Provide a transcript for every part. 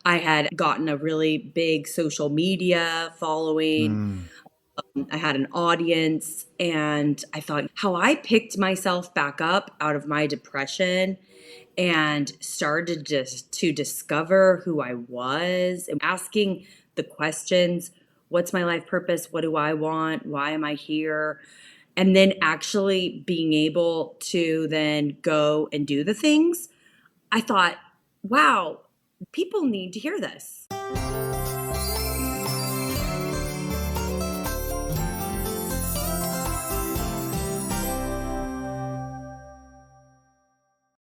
I had gotten a really big social media following. Mm. I had an audience, and I thought how I picked myself back up out of my depression and started just to discover who I was and asking the questions, what's my life purpose? What do I want? Why am I here? And then actually being able to then go and do the things. I thought, wow, people need to hear this.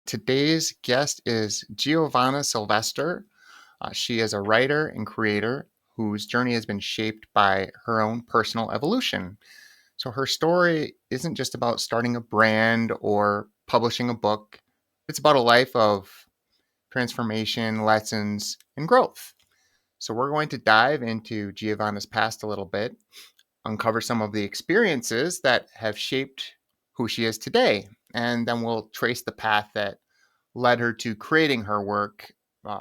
Today's guest is Giovanna Silvestre. She is a writer and creator whose journey has been shaped by her own personal evolution. So her story isn't just about starting a brand or publishing a book. It's about a life of transformation, lessons, and growth. So we're going to dive into Giovanna's past a little bit, uncover some of the experiences that have shaped who she is today, and then we'll trace the path that led her to creating her work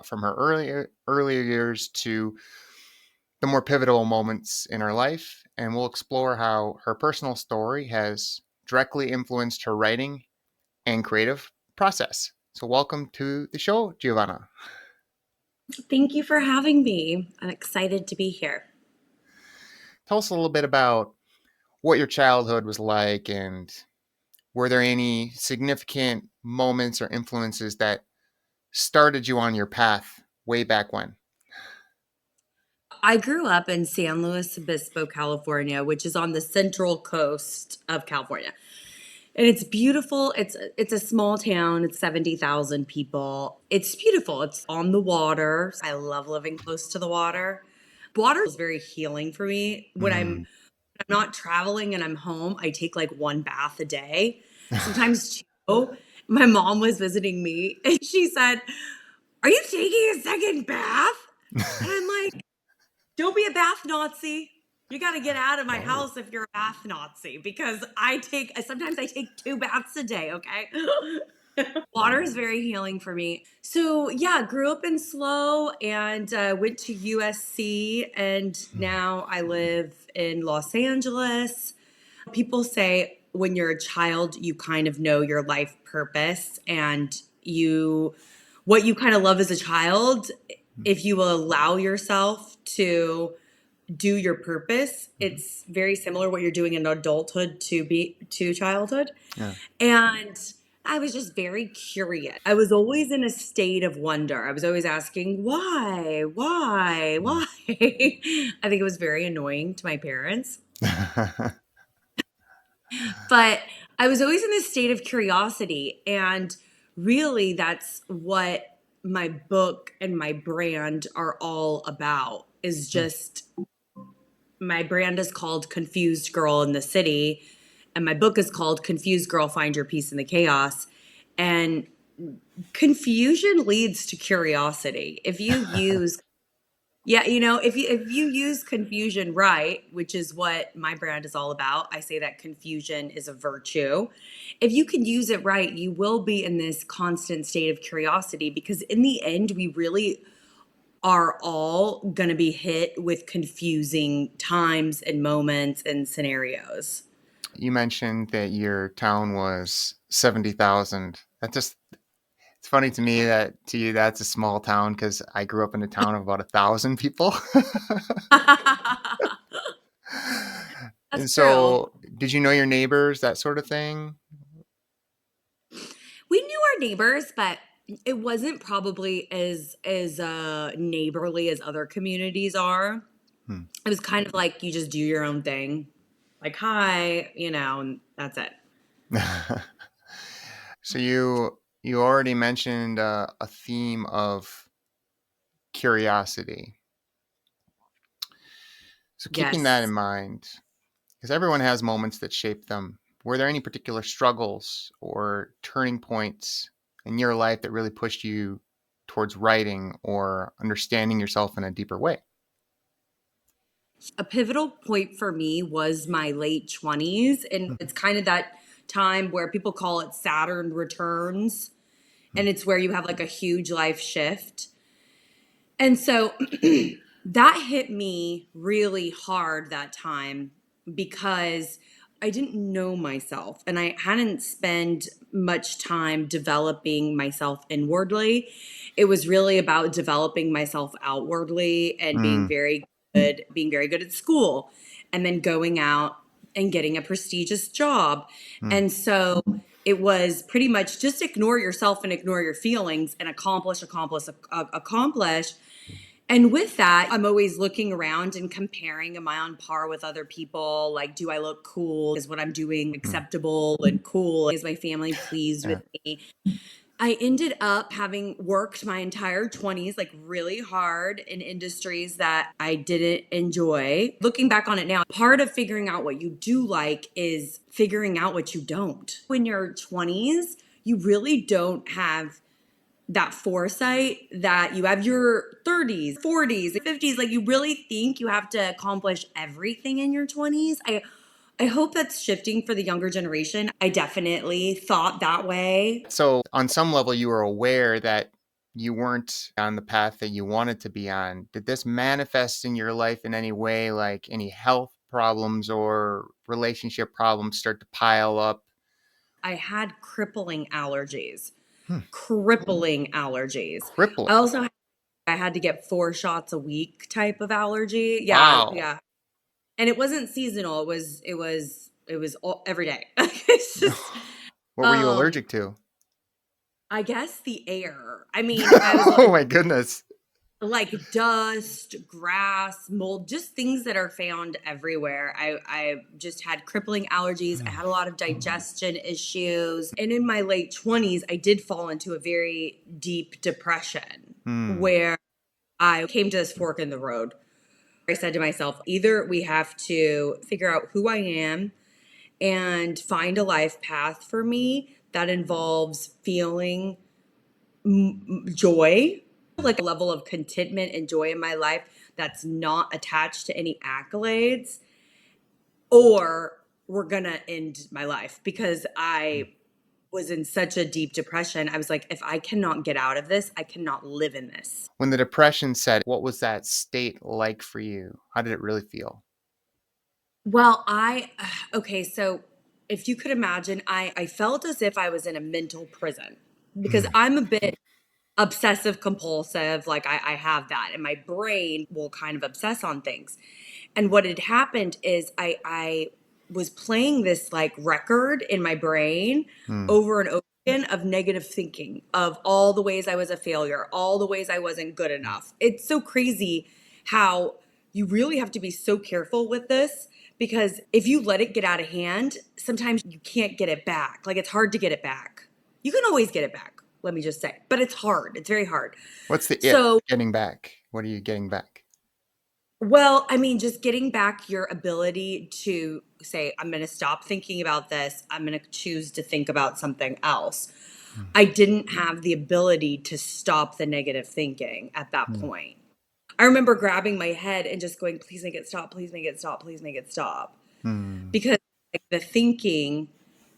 from her earlier years to the more pivotal moments in her life, and we'll explore how her personal story has directly influenced her writing and creative process. So welcome to the show, Giovanna. Thank you for having me. I'm excited to be here. Tell us a little bit about what your childhood was like, and were there any significant moments or influences that started you on your path way back when? I grew up in San Luis Obispo, California, which is on the central coast of California. And it's beautiful. It's a small town. It's 70,000 people. It's beautiful. It's on the water. I love living close to the water. Water is very healing for me. Mm. I'm not traveling and I'm home, I take like one bath a day, sometimes two. My mom was visiting me and she said, "Are you taking a second bath?" And I'm like, "Don't be a bath Nazi. You got to get out of my Oh. house if you're a bath Nazi because sometimes I take two baths a day, okay?" Water is very healing for me. So, yeah, grew up in Slow and went to USC, and now I live in Los Angeles. People say when you're a child, you kind of know your life purpose and what you kind of love as a child. If you will allow yourself to do your purpose, it's very similar what you're doing in adulthood to childhood. Yeah. And I was just very curious. I was always in a state of wonder. I was always asking, why? I think it was very annoying to my parents. But I was always in this state of curiosity. And really, that's what my book and my brand are all about is just my brand is called Confused Girl in the City. And my book is called Confused Girl, Find Your Peace in the Chaos. And confusion leads to curiosity. If you use Yeah, if you use confusion right, which is what my brand is all about, I say that confusion is a virtue. If you can use it right, you will be in this constant state of curiosity because in the end, we really are all going to be hit with confusing times and moments and scenarios. You mentioned that your town was 70,000. It's funny to me that to you that's a small town because I grew up in a town of about 1,000 people. That's And true. so, did you know your neighbors, that sort of thing? We knew our neighbors, but it wasn't probably as neighborly as other communities are. Hmm. It was kind of like you just do your own thing. Like, hi, and that's it. So you already mentioned a theme of curiosity. So keeping that in Yes. mind, because everyone has moments that shape them. Were there any particular struggles or turning points in your life that really pushed you towards writing or understanding yourself in a deeper way? A pivotal point for me was my late 20s. And it's kind of that time where people call it Saturn returns. And it's where you have like a huge life shift. And so that hit me really hard that time because I didn't know myself and I hadn't spent much time developing myself inwardly. It was really about developing myself outwardly and Mm, being very good at school and then going out and getting a prestigious job. mm, And so it was pretty much just ignore yourself and ignore your feelings and accomplish. And with that, I'm always looking around and comparing, am I on par with other people? Like, do I look cool? Is what I'm doing mm. acceptable and cool? Is my family pleased Yeah. with me? I ended up having worked my entire 20s like really hard in industries that I didn't enjoy. Looking back on it now, part of figuring out what you do like is figuring out what you don't. When you're 20s, you really don't have that foresight that you have your 30s, 40s, 50s. Like you really think you have to accomplish everything in your 20s. I hope that's shifting for the younger generation. I definitely thought that way. So, on some level, you were aware that you weren't on the path that you wanted to be on. Did this manifest in your life in any way, like any health problems or relationship problems start to pile up? I had crippling allergies. Hmm. Crippling allergies. I Crippling. also I had to get 4 shots a week type of allergy. Yeah, Wow. yeah. And it wasn't seasonal. It was every day. It's just What were you um allergic to? I guess the air. I mean, I was Oh my goodness. like dust, grass, mold, just things that are found everywhere. I just had crippling allergies. I had a lot of digestion issues. And in my late 20s, I did fall into a very deep depression Hmm. where I came to this fork in the road. I said to myself, either we have to figure out who I am and find a life path for me that involves feeling joy, like a level of contentment and joy in my life that's not attached to any accolades, or we're gonna end my life because I was in such a deep depression. I was like, if I cannot get out of this, I cannot live in this. When the depression set, what was that state like for you? How did it really feel? Well, okay, so if you could imagine, I felt as if I was in a mental prison because Hmm. I'm a bit obsessive compulsive. Like I have that, and my brain will kind of obsess on things. And what had happened is I was playing this like record in my brain Hmm. over and over again of negative thinking, of all the ways I was a failure, all the ways I wasn't good enough. It's so crazy how you really have to be so careful with this because if you let it get out of hand, sometimes you can't get it back. Like it's hard to get it back. You can always get it back, let me just say, but it's hard. It's very hard. What's the it So getting back? What are you getting back? well, I mean, just getting back your ability to say, I'm going to stop thinking about this. I'm going to choose to think about something else. Hmm. I didn't have the ability to stop the negative thinking at that Hmm. point. I remember grabbing my head and just going, please make it stop, please make it stop, please make it stop. Hmm. Because like, the thinking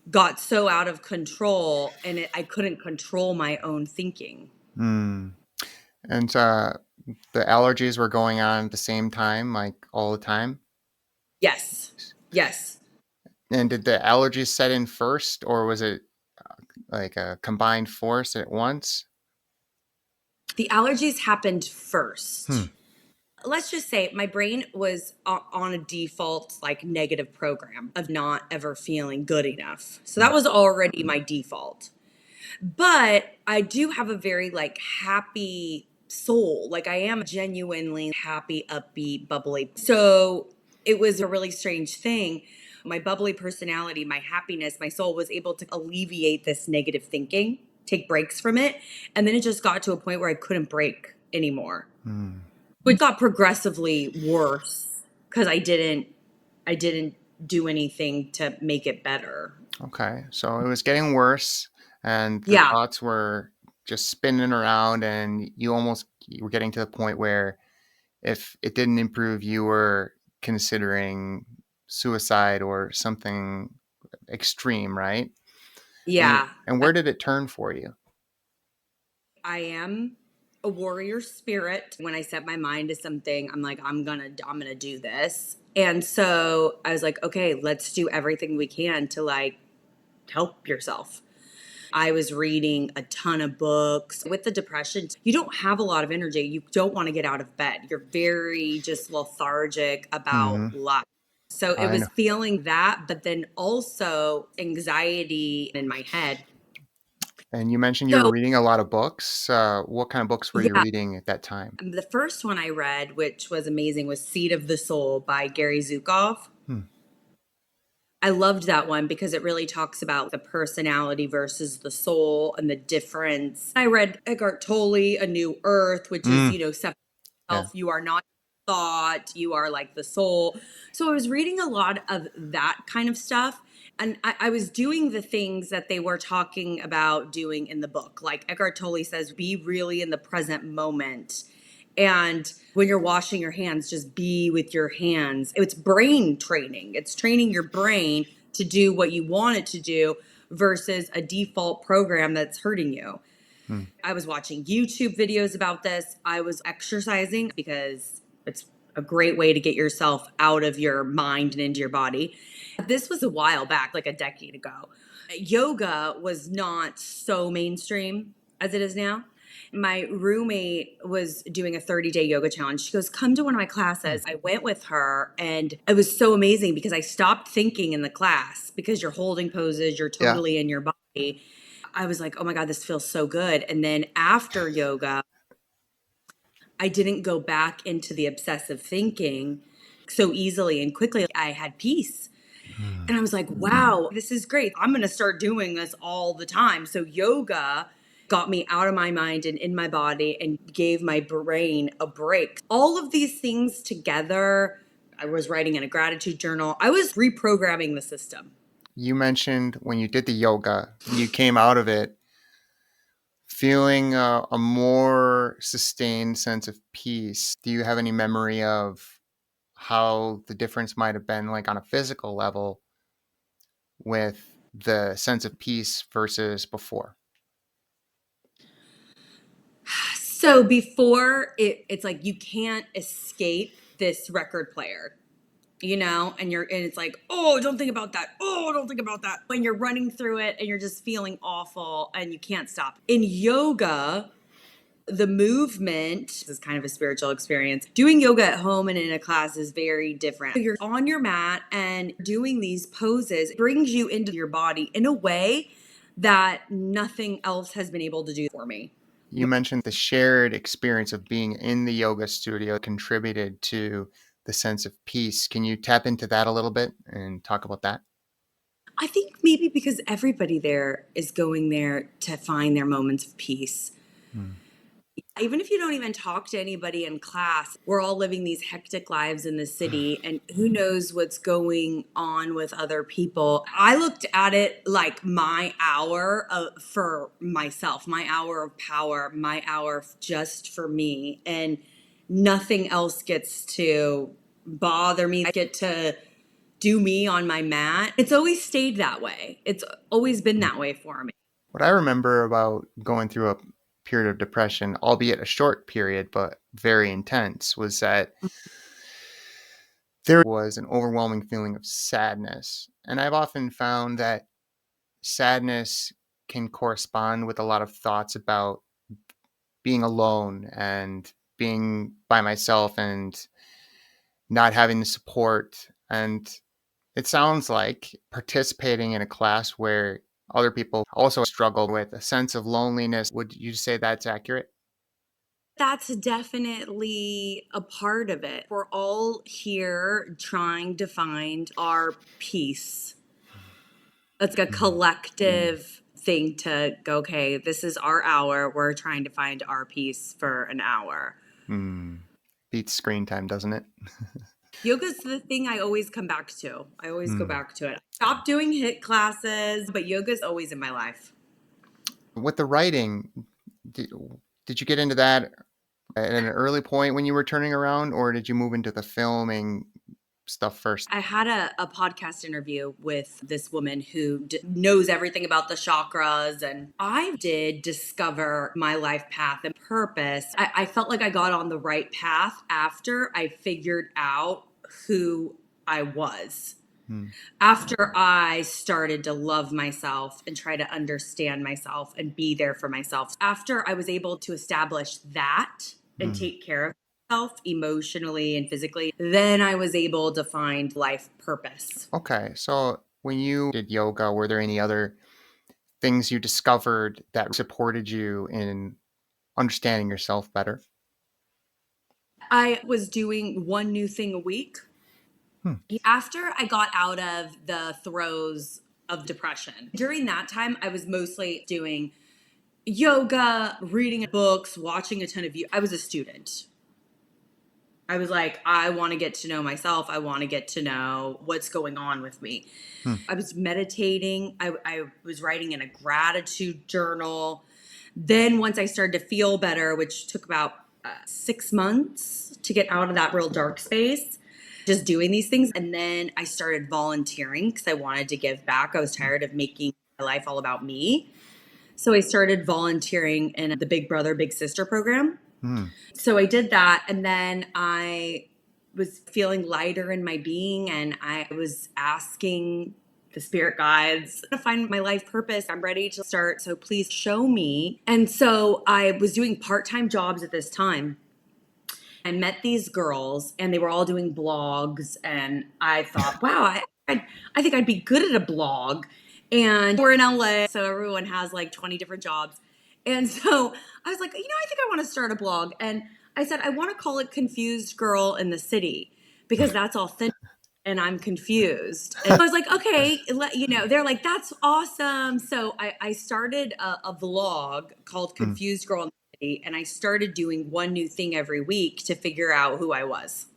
got so out of control and I couldn't control my own thinking. Hmm. And the allergies were going on at the same time, like all the time. Yes. Yes. And did the allergies set in first, or was it like a combined force at once? The allergies happened Hmm. first. Let's just say my brain was on a default like negative program of not ever feeling good enough. So Hmm. that was already my default. But I do have a very like happy soul. Like I am genuinely happy, upbeat, bubbly. So it was a really strange thing. My bubbly personality, my happiness, my soul was able to alleviate this negative thinking, take breaks from it. And then it just got to a point where I couldn't break anymore, Hmm. which got progressively worse because I didn't do anything to make it better. Okay, so it was getting worse, and the Yeah. thoughts were just spinning around, and you were getting to the point where if it didn't improve, you were considering suicide or something extreme, right? And Yeah. and where did it turn for you? I am. a warrior spirit. When I set my mind to something, I'm like, I'm gonna do this. And so I was like, okay, let's do everything we can to like help yourself. I was reading a ton of books. With the depression, you don't have a lot of energy. You don't want to get out of bed. You're very just lethargic about Hmm. life. So it I was know. feeling that, but then also anxiety in my head. And you mentioned you were So, reading a lot of books. What kind of books were you yeah, reading at that time? the first one I read, which was amazing, was Seed of the Soul by Gary Zukov. Hmm. I loved that one because it really talks about the personality versus the soul and the difference. I read Eckhart Tolle, A New Earth, which is, Mm, separate yeah. yourself. You are not thought, you are like the soul. So I was reading a lot of that kind of stuff. And I was doing the things that they were talking about doing in the book. Like Eckhart Tolle says, be really in the present moment. And when you're washing your hands, just be with your hands. It's brain training, it's training your brain to do what you want it to do versus a default program that's hurting you. Hmm. I was watching YouTube videos about this. I was exercising because it's a great way to get yourself out of your mind and into your body. This was a while back, like a decade ago. Yoga was not so mainstream as it is now. My roommate was doing a 30-day yoga challenge. She goes, come to one of my Hmm. classes. I went with her and it was so amazing because I stopped thinking in the class because you're holding poses, you're Yeah. totally in your body. I was like, oh my God, this feels so good. And then after yoga, I didn't go back into the obsessive thinking so easily and quickly. I had peace. Hmm. And I was like, wow, this is great. I'm going to start doing this all the time. So yoga got me out of my mind and in my body and gave my brain a break. All of these things together, I was writing in a gratitude journal. I was reprogramming the system. You mentioned when you did the yoga, you came out of it feeling a more sustained sense of peace. Do you have any memory of how the difference might have been, like on a physical level, with the sense of peace versus before? So before it's like you can't escape this record player, and it's like, oh, don't think about that. Oh, don't think about that. When you're running through it and you're just feeling awful and you can't stop. In yoga, the movement this is kind of a spiritual experience. Doing yoga at home and in a class is very different. You're on your mat and doing these poses brings you into your body in a way that nothing else has been able to do for me. You mentioned the shared experience of being in the yoga studio contributed to the sense of peace. Can you tap into that a little bit and talk about that? I think maybe because everybody there is going there to find their moments of peace. Hmm. Even if you don't even talk to anybody in class, we're all living these hectic lives in the city, and who knows what's going on with other people. I looked at it like my hour for myself, my hour of power, my hour just for me, and nothing else gets to bother me. I get to do me on my mat. It's always stayed that way. It's always been that way for me. What I remember about going through a period of depression, albeit a short period, but very intense, was that there was an overwhelming feeling of sadness. And I've often found that sadness can correspond with a lot of thoughts about being alone and being by myself and not having the support. And it sounds like participating in a class where other people also struggle with a sense of loneliness. Would you say that's accurate? That's definitely a part of it. We're all here trying to find our peace. It's like a Mm. collective thing to go, okay, this is our hour. We're trying to find our peace for an hour. Mm. Beats screen time, doesn't it? Yoga's the thing I always come back to. I always go Mm. back to it. Stop doing HIIT classes, but yoga's always in my life. With the writing, did, did you get into that at an early point when you were turning around, or did you move into the filming stuff first? I had a podcast interview with this woman who knows everything about the chakras, and I did discover my life path and purpose. I felt like I got on the right path after I figured out who I was. Hmm. After I started to love myself and try to understand myself and be there for myself, after I was able to establish that and Hmm. take care of myself emotionally and physically, then I was able to find life purpose. Okay, so when you did yoga, were there any other things you discovered that supported you in understanding yourself better? I was doing one new thing a week. Hmm. After I got out of the throes of depression, during that time, I was mostly doing yoga, reading books, watching a ton of I was a student. I was like, I want to get to know myself. I want to get to know what's going on with me. Hmm. I was meditating. I was writing in a gratitude journal. Then, once I started to feel better, which took about 6 months to get out of that real dark space, just doing these things. And then I started volunteering because I wanted to give back. I was tired of making my life all about me. So I started volunteering in the Big Brother, Big Sister program. Hmm. So I did that, and then I was feeling lighter in my being, and I was asking the spirit guides to find my life purpose. I'm ready to start, so please show me. And so I was doing part-time jobs at this time. I met these girls, and they were all doing blogs, and I thought, wow, I think I'd be good at a blog. And we're in LA, so everyone has like 20 different jobs. And so I was like, I think I want to start a blog. And I said, I want to call it Confused Girl in the City because that's authentic and I'm confused. And I was like, okay, they're like, that's awesome. So I started a vlog called Hmm. Confused Girl in the City, and I started doing one new thing every week to figure out who I was,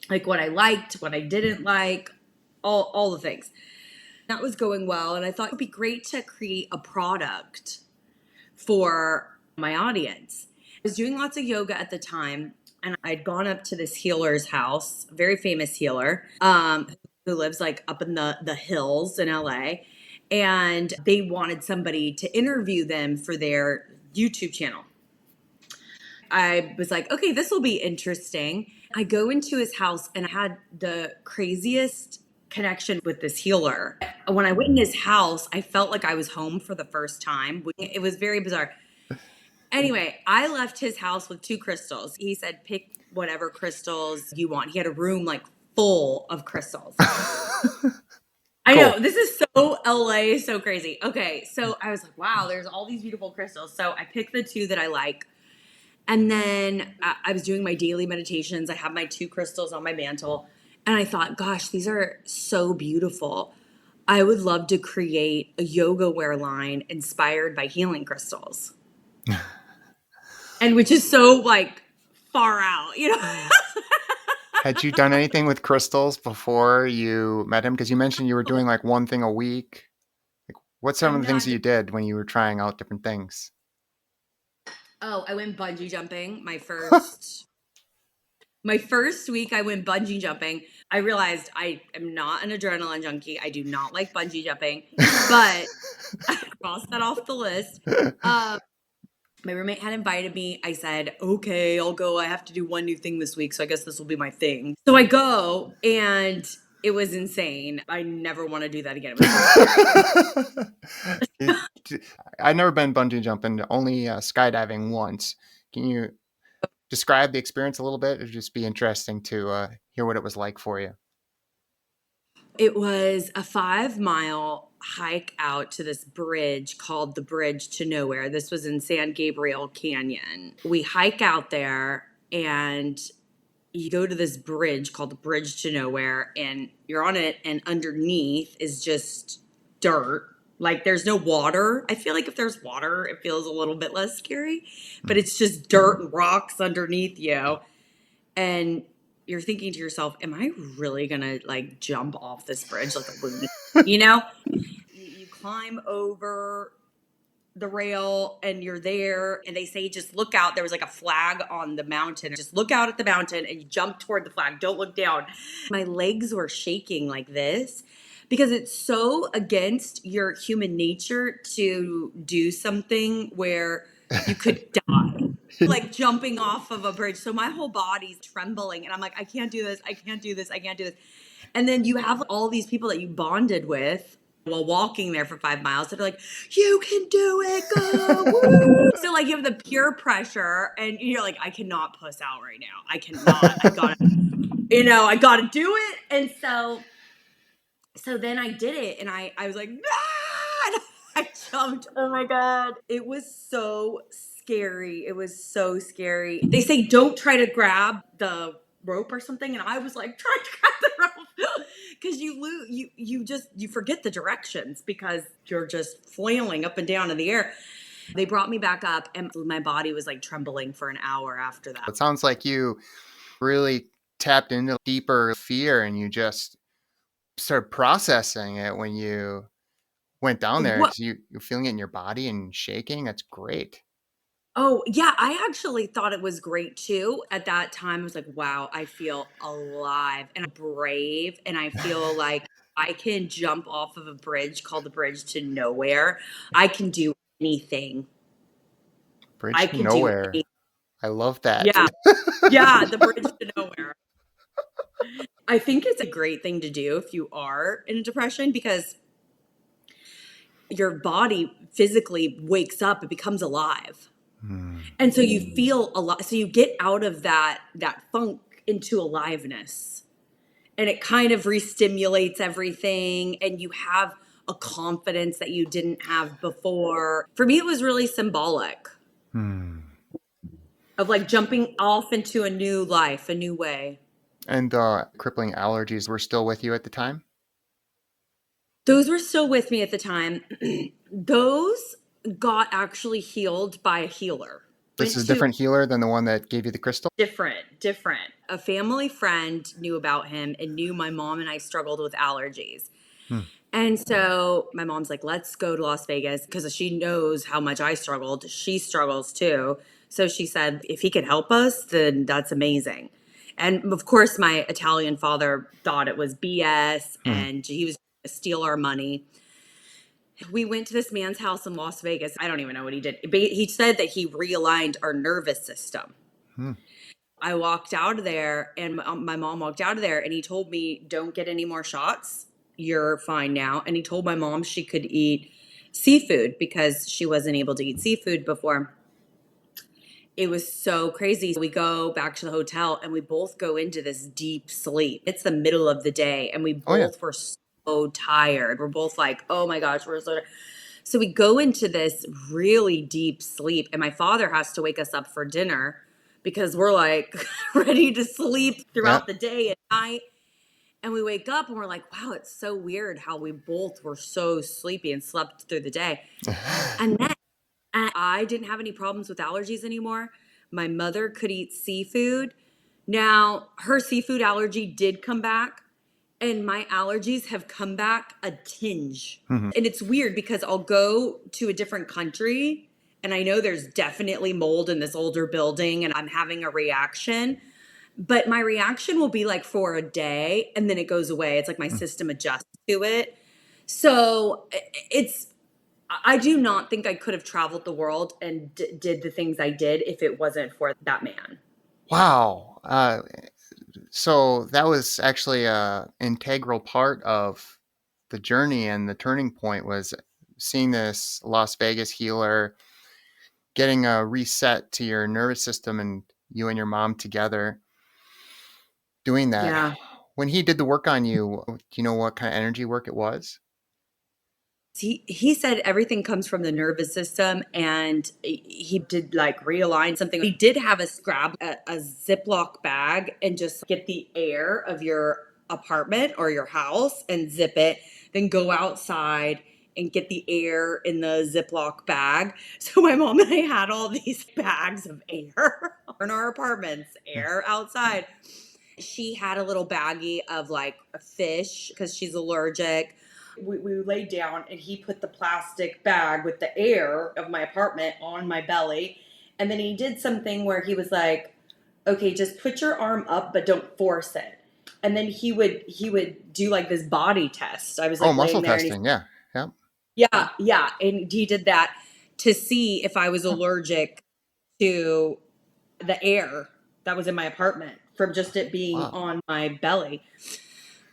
like what I liked, what I didn't like, all the things. That was going well, and I thought it would be great to create a product for my audience. I was doing lots of yoga at the time, and I'd gone up to this healer's house, a very famous healer, who lives like up in the hills in LA. And they wanted somebody to interview them for their YouTube channel. I was like, okay, this will be interesting. I go into his house and I had the craziest connection with this healer. When I went in his house, I felt like I was home for the first time. It was very bizarre. Anyway, I left his house with 2 crystals. He said, pick whatever crystals you want. He had a room like full of crystals. I Cool. know, this is so LA, so crazy. Okay, so I was like, wow, there's all these beautiful crystals. So I picked the 2 that I like. And then I was doing my daily meditations. I have my 2 crystals on my mantle. And I thought, gosh, these are so beautiful. I would love to create a yoga wear line inspired by healing crystals. And which is so like far out, Had you done anything with crystals before you met him? Because you mentioned you were doing like one thing a week. Like, what's some of I'm the things not. that you did when you were trying out different things? Oh, I went bungee jumping my first week. I went bungee jumping. I realized I am not an adrenaline junkie. I do not like bungee jumping, but I crossed that off the list. Um, my roommate had invited me. I said, okay, I'll go. I have to do one new thing this week, so I guess this will be my thing. So I go, and it was insane. I never want to do that again. It was so scary. I've never been bungee jumping, only skydiving once. Can you describe the experience a little bit? It'd just be interesting to hear what it was like for you. It was a 5 mile hike out to this bridge called the Bridge to Nowhere. This was in San Gabriel Canyon. We hike out there, and you go to this bridge called the Bridge to Nowhere, and you're on it, and underneath is just dirt. Like there's no water. I feel like if there's water, it feels a little bit less scary, but it's just dirt and rocks underneath you. And you're thinking to yourself, am I really gonna like jump off this bridge like a lunatic? You climb over the rail and you're there and they say just look out. There was like a flag on the mountain. Just look out at the mountain and you jump toward the flag. Don't look down. My legs were shaking like this because it's so against your human nature to do something where you could die. Like jumping off of a bridge. So my whole body's trembling and I'm like, I can't do this. I can't do this. I can't do this. And then you have all these people that you bonded with while walking there for 5 miles that are like, you can do it, go, woo. So like you have the peer pressure and you're like, I cannot puss out right now. I cannot. I gotta, I gotta do it. And so then I did it and I was like, ah! I jumped. Oh my God. It was so scary. It was so scary. They say don't try to grab the rope or something. And I was like, trying to grab the rope. Because you forget the directions because you're just flailing up and down in the air. They brought me back up and my body was like trembling for an hour after that. It sounds like you really tapped into deeper fear and you just started processing it when you went down there What? because you're feeling it in your body and shaking. That's great. Oh, yeah, I actually thought it was great too. At that time, I was like, wow, I feel alive and brave. And I feel like I can jump off of a bridge called the Bridge to Nowhere. I can do anything. Bridge I to can do nowhere. anything. I love that. Yeah. Yeah. The Bridge to Nowhere. I think it's a great thing to do if you are in a depression because your body physically wakes up, it becomes alive. Hmm. And so you feel a lot. So you get out of that funk into aliveness. And it kind of re-stimulates everything and you have a confidence that you didn't have before. For me, it was really symbolic Hmm. of like jumping off into a new life, a new way. And crippling allergies were still with you at the time? Those were still with me at the time. Those got actually healed by a healer. This Went is a to different healer than the one that gave you the crystal? different. A family friend knew about him and knew my mom and I struggled with allergies. Hmm. And so my mom's like, let's go to Las Vegas because she knows how much I struggled. She struggles too. So she said, if he could help us, then that's amazing. And of course, my Italian father thought it was BS Hmm. and he was going to steal our money. We went to this man's house in Las Vegas. I don't even know what he did. But he said that he realigned our nervous system. Hmm. I walked out of there and my mom walked out of there and he told me, don't get any more shots. You're fine now. And he told my mom she could eat seafood because she wasn't able to eat seafood before. It was so crazy. We go back to the hotel and we both go into this deep sleep. It's the middle of the day and we Oh, yeah. both were so tired. We're both like, oh my gosh, we're so tired. So we go into this really deep sleep and my father has to wake us up for dinner because we're like ready to sleep Yeah. throughout the day and night. And we wake up and we're like, wow, it's so weird how we both were so sleepy and slept through the day. And then I didn't have any problems with allergies anymore. My mother could eat seafood. Now, her seafood allergy did come back, and my allergies have come back a tinge. Mhm. And it's weird because I'll go to a different country and I know there's definitely mold in this older building and I'm having a reaction, but my reaction will be like for a day and then it goes away. It's like my system adjusts to it. So it's, I do not think I could have traveled the world and did the things I did if it wasn't for that man. Wow. So that was actually a integral part of the journey, and the turning point was seeing this Las Vegas healer, getting a reset to your nervous system, and you and your mom together doing that. Yeah. When he did the work on you, do you know what kind of energy work it was? He said everything comes from the nervous system and he did like realign something. He did have us grab a Ziploc bag and just get the air of your apartment or your house and zip it, then go outside and get the air in the Ziploc bag. So my mom and I had all these bags of air in our apartments, air outside. She had a little baggie of like a fish because she's allergic. We laid down and he put the plastic bag with the air of my apartment on my belly. And then he did something where he was like, okay, just put your arm up, but don't force it. And then he would do like this body test. I was Oh, like muscle laying there and he's, testing. Yeah. Yeah. yeah, yeah. And he did that to see if I was allergic to the air that was in my apartment from just it being Wow. on my belly.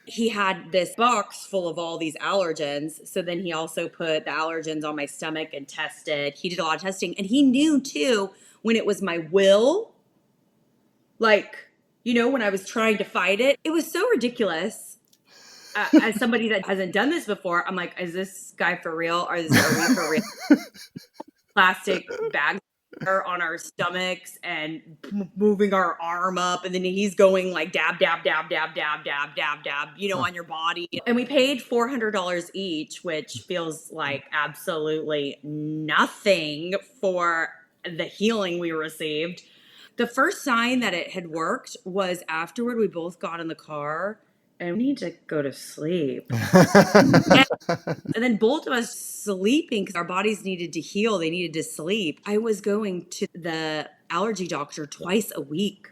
He had this box full of all these allergens. So then he also put the allergens on my stomach and tested. He did a lot of testing. And he knew too when it was my will, like, when I was trying to fight it. It was so ridiculous. As somebody that hasn't done this before, I'm like, is this guy for real? Are we for real? Plastic bags on our stomachs and moving our arm up, and then he's going like dab dab dab dab dab dab dab dab Huh. on your body. And we paid $400 each, which feels like absolutely nothing for the healing we received. The first sign that it had worked was afterward we both got in the car and we need to go to sleep. And then both of us sleeping because our bodies needed to heal. They needed to sleep. I was going to the allergy doctor twice a week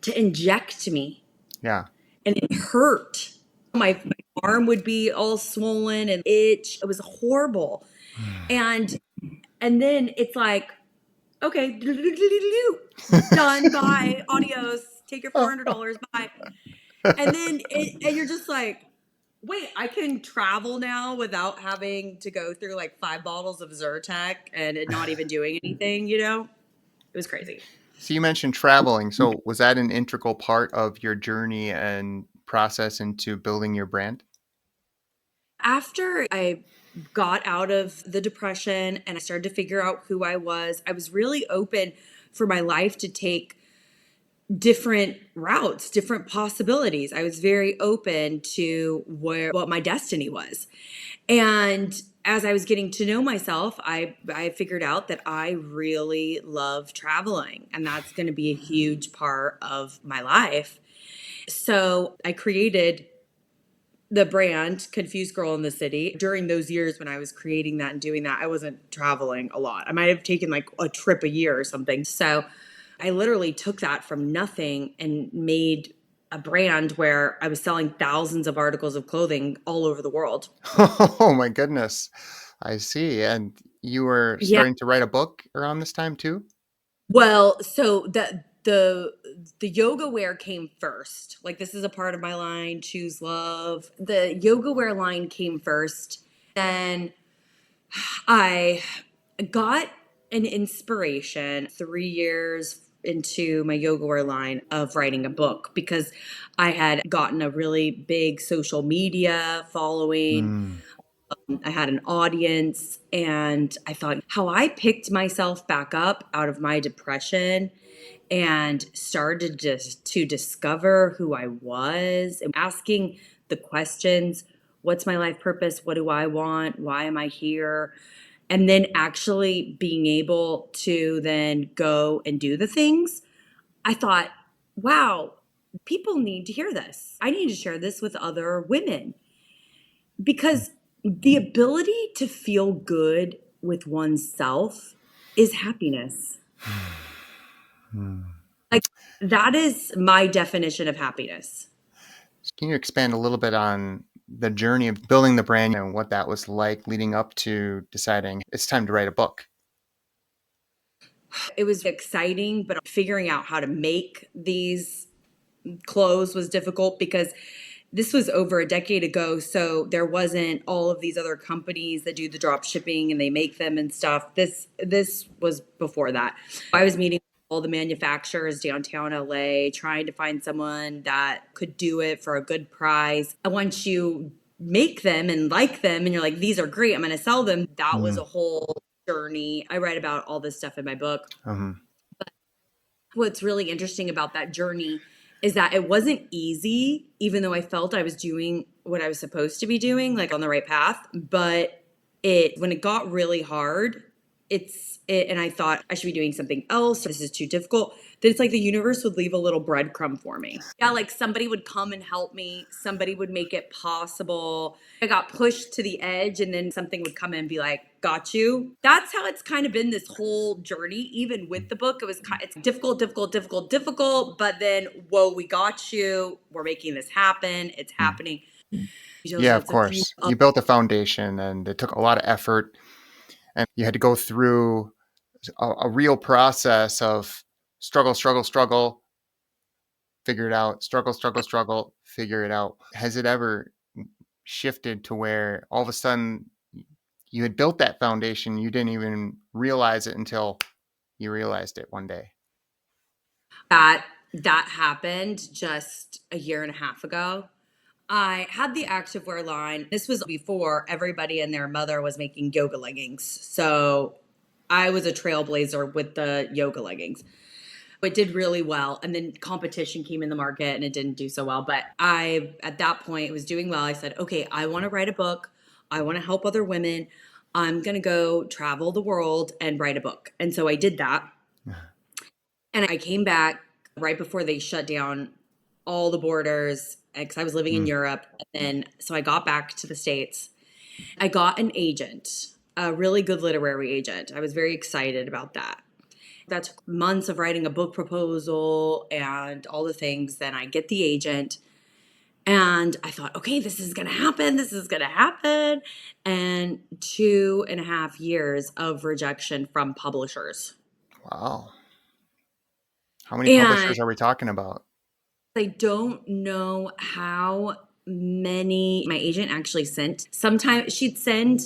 to inject me, Yeah. and it hurt. My arm would be all swollen and itch. It was horrible. And then it's like, okay, done, bye, adios, take your $400, bye. And then and you're just like, wait, I can travel now without having to go through like 5 bottles of Zyrtec and it not even doing anything, It was crazy. So you mentioned traveling. So was that an integral part of your journey and process into building your brand? After I got out of the depression and I started to figure out who I was really open for my life to take different routes, different possibilities. I was very open to what my destiny was. And as I was getting to know myself, I figured out that I really love traveling, and that's going to be a huge part of my life. So I created the brand Confused Girl in the City. During those years when I was creating that and doing that, I wasn't traveling a lot. I might have taken like a trip a year or something. So I literally took that from nothing and made a brand where I was selling thousands of articles of clothing all over the world. Oh my goodness. I see. And you were Yeah. starting to write a book around this time too? Well, so the yoga wear came first. Like, this is a part of my line, Choose Love. The yoga wear line came first. Then I got an inspiration 3 years into my yoga wear line of writing a book because I had gotten a really big social media following. Mm. I had an audience, and I thought how I picked myself back up out of my depression and started just to discover who I was and asking the questions, what's my life purpose? What do I want? Why am I here? And then actually being able to then go and do the things. I thought, wow, people need to hear this. I need to share this with other women because the ability to feel good with oneself is happiness. Hmm. Like, that is my definition of happiness. Can you expand a little bit on the journey of building the brand and what that was like leading up to deciding it's time to write a book? It was exciting, but figuring out how to make these clothes was difficult because this was over a decade ago. So there wasn't all of these other companies that do the drop shipping and they make them and stuff. This was before that. I was meeting all the manufacturers downtown LA, trying to find someone that could do it for a good price. And once you make them and like them and you're like, these are great, I'm going to sell them. That was Mm. a whole journey. I write about all this stuff in my book. Mhm. What's really interesting about that journey is that it wasn't easy, even though I felt I was doing what I was supposed to be doing, like on the right path. But when it got really hard, and I thought I should be doing something else. This is too difficult. then it's like the universe would leave a little breadcrumb for me. Yeah, like somebody would come and help me. Somebody would make it possible. I got pushed to the edge and then something would come in and be like, got you. That's how it's kind of been this whole journey. Even with the book, it's difficult, difficult, difficult, difficult. But then, whoa, we got you. We're making this happen. It's happening. Yeah, So of it's a few. course. You built a foundation and it took a lot of effort and you had to go through a real process of struggle, struggle, struggle, figure it out, struggle, struggle, struggle, figure it out. Has it ever shifted to where all of a sudden you had built that foundation, you didn't even realize it until you realized it one day? That happened just a year and a half ago. I had the activewear line. This was before everybody and their mother was making yoga leggings. So I was a trailblazer with the yoga leggings. It did really well. And then competition came in the market and it didn't do so well. But at that point, it was doing well. I said, okay, I want to write a book. I want to help other women. I'm going to go travel the world and write a book. And so I did that. And I came back right before they shut down all the borders because I was living in Mm. Europe. And then, so I got back to the States. I got an agent, a really good literary agent. I was very excited about that. That took months of writing a book proposal and all the things. Then I get the agent and I thought, okay, this is going to happen. This is going to happen. And 2.5 years of rejection from publishers. Wow. How many And publishers are we talking about? I don't know how many my agent actually sent. Sometimes she'd send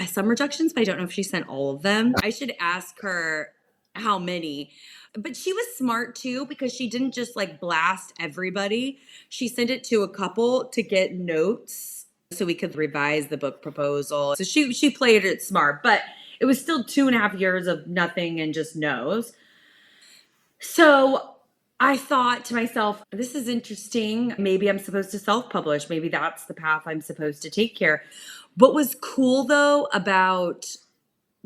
some rejections, but I don't know if she sent all of them. I should ask her how many. But she was smart too because she didn't just like blast everybody. She sent it to a couple to get notes so we could revise the book proposal. So she played it smart, but it was still 2.5 years of nothing and just no's. So I thought to myself, this is interesting. Maybe I'm supposed to self publish. Maybe that's the path I'm supposed to take here. What was cool though about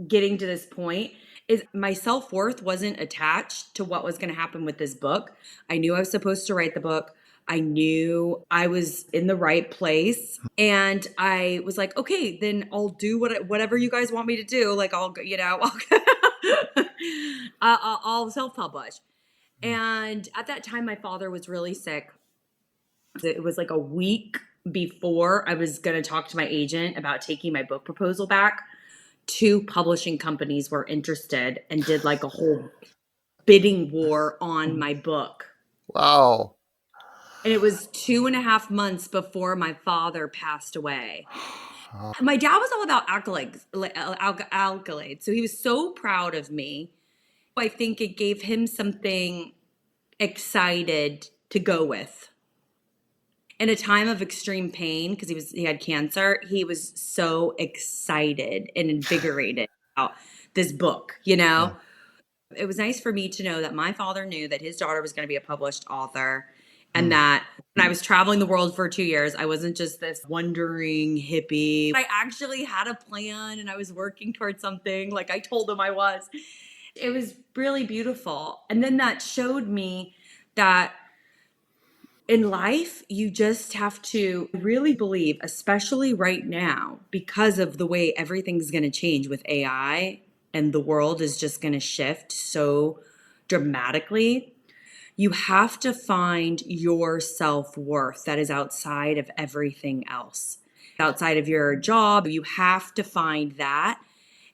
getting to this point is my self worth wasn't attached to what was going to happen with this book. I knew I was supposed to write the book. I knew I was in the right place. And I was like, okay, then I'll do whatever you guys want me to do. Like, I'll self publish. And at that time, my father was really sick. It was like a week before I was going to talk to my agent about taking my book proposal back. Two publishing companies were interested and did like a whole bidding war on my book. Wow. And it was 2.5 months before my father passed away. Oh, My dad was all about accolades. So he was so proud of me. I think it gave him something excited to go with. In a time of extreme pain, because he had cancer, he was so excited and invigorated about this book, you know? yeah. It was nice for me to know that my father knew that his daughter was going to be a published author and Mm. that when I was traveling the world for 2 years, I wasn't just this wandering hippie. I actually had a plan and I was working towards something like I told him I was. It was really beautiful. And then that showed me that in life, you just have to really believe, especially right now, because of the way everything's going to change with AI and the world is just going to shift so dramatically. You have to find your self worth that is outside of everything else, outside of your job. You have to find that,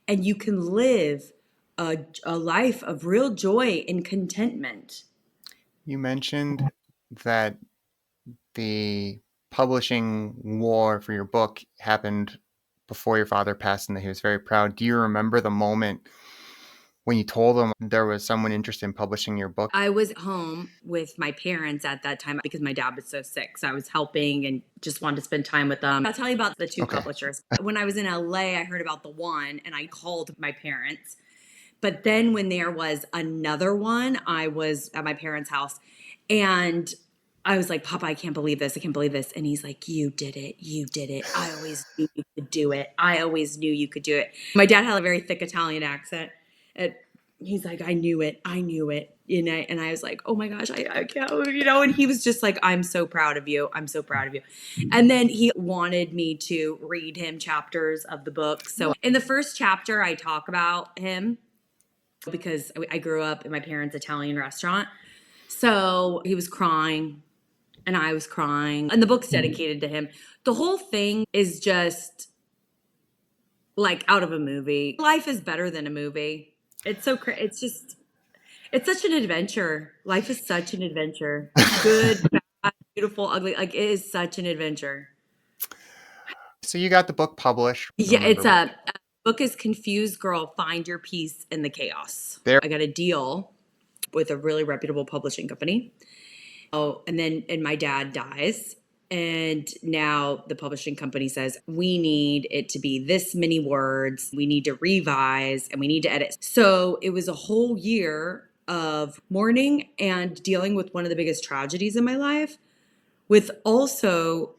and you can live a life of real joy and contentment. You mentioned that the publishing war for your book happened before your father passed and that he was very proud. Do you remember the moment when you told him there was someone interested in publishing your book? I was home with my parents at that time because my dad was so sick. So I was helping and just wanted to spend time with them. I'll tell you about the two Okay. publishers. When I was in LA, I heard about the one and I called my parents. But then when there was another one, I was at my parents' house and I was like, Papa, I can't believe this. I can't believe this. And he's like, you did it. You did it. I always knew you could do it. I always knew you could do it. My dad had a very thick Italian accent. And he's like, I knew it. I knew it. And I was like, oh my gosh, I can't, and he was just like, I'm so proud of you. I'm so proud of you. And then he wanted me to read him chapters of the book. So in the first chapter, I talk about him because I grew up in my parents' Italian restaurant. So he was crying and I was crying, and the book's dedicated to him. The whole thing is just like out of a movie. Life is better than a movie. It's so it's such an adventure. Life is such an adventure. Good, bad, beautiful, ugly. Like, it is such an adventure. So you got the book published. Yeah, it's a book is Confused Girl, Find Your Peace in the Chaos. There. I got a deal with a really reputable publishing company. Oh, and my dad dies. And now the publishing company says, we need it to be this many words. We need to revise and we need to edit. So it was a whole year of mourning and dealing with one of the biggest tragedies in my life, with also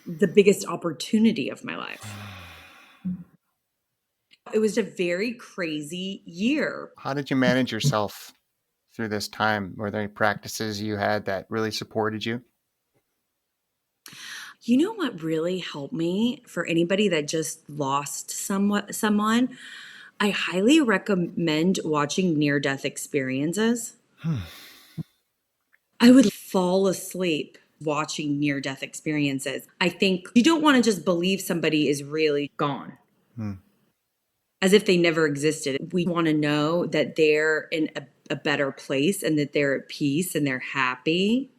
the biggest opportunity of my life. It was a very crazy year. How did you manage yourself through this time? Were there any practices you had that really supported you? You know what really helped me, for anybody that just lost someone? I highly recommend watching near-death experiences. I would fall asleep watching near-death experiences. I think you don't want to just believe somebody is really gone, as if they never existed. We want to know that they're in a better place and that they're at peace and they're happy.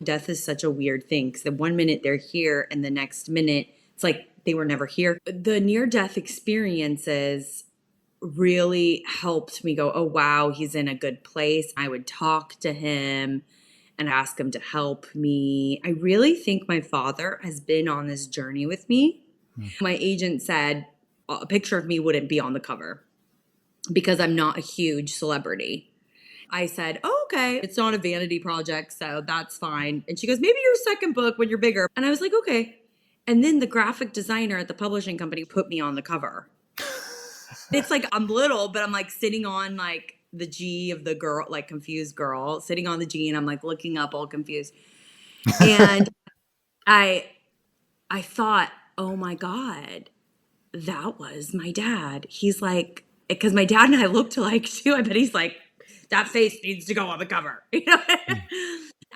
Death is such a weird thing, because the one minute they're here and the next minute it's like they were never here. The near-death experiences really helped me go, oh, wow, he's in a good place. I would talk to him and ask him to help me. I really think my father has been on this journey with me. My agent said a picture of me wouldn't be on the cover because I'm not a huge celebrity. I said, oh, okay, it's not a vanity project, so that's fine. And she goes, maybe your second book when you're bigger. And I was like, okay. And then the graphic designer at the publishing company put me on the cover. It's like I'm little, but I'm like sitting on like the G of the girl, like Confused Girl, sitting on the G, and I'm like looking up all confused. And I thought, oh my God, that was my dad. He's like, because my dad and I looked alike too. I bet he's like, that face needs to go on the cover.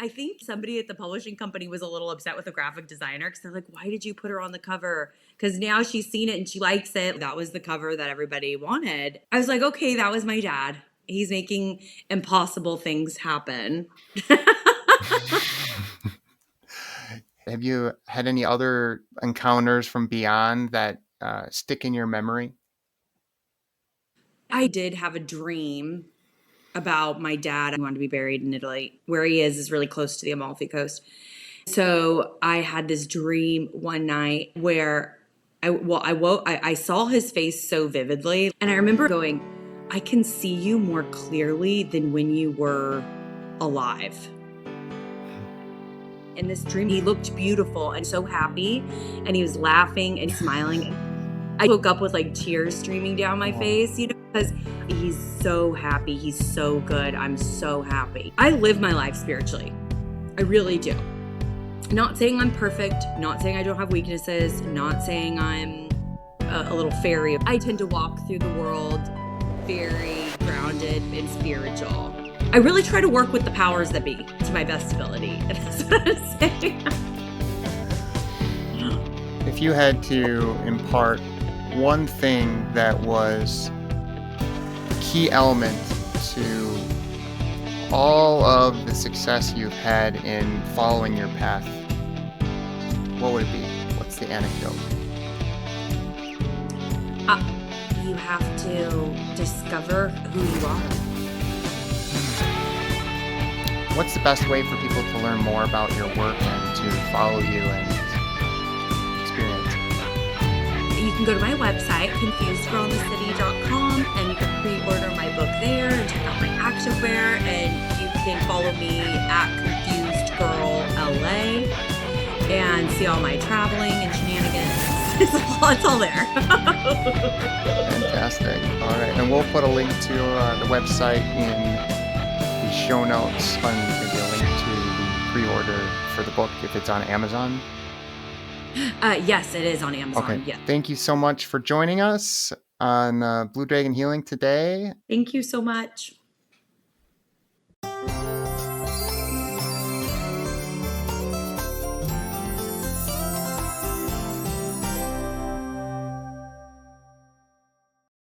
I think somebody at the publishing company was a little upset with the graphic designer, because they're like, why did you put her on the cover? Because now she's seen it and she likes it. That was the cover that everybody wanted. I was like, okay, that was my dad. He's making impossible things happen. Have you had any other encounters from beyond that stick in your memory? I did have a dream about my dad. I wanted to be buried in Italy. Where he is really close to the Amalfi Coast. So I had this dream one night where I saw his face so vividly. And I remember going, I can see you more clearly than when you were alive. In this dream, he looked beautiful and so happy, and he was laughing and smiling. I woke up with like tears streaming down my face, because he's so happy. He's so good. I'm so happy. I live my life spiritually. I really do. Not saying I'm perfect, not saying I don't have weaknesses, not saying I'm a little fairy. I tend to walk through the world very grounded and spiritual. I really try to work with the powers that be to my best ability. That's what I'm saying. If you had to impart one thing that was a key element to all of the success you've had in following your path, what would it be? What's the anecdote? You have to discover who you are. What's the best way for people to learn more about your work and to follow you and experience? You can go to my website, confusedgirlinthecity.com, and you can pre-order my book there and check out my activewear, and you can follow me at confusedgirlla and see all my traveling and shenanigans. It's all there. Fantastic. All right. And we'll put a link to the website in the show notes and maybe a link to the pre-order for the book if it's on Amazon? Yes, it is on Amazon. Okay. Yeah. Thank you so much for joining us on Blue Dragon Healing today. Thank you so much.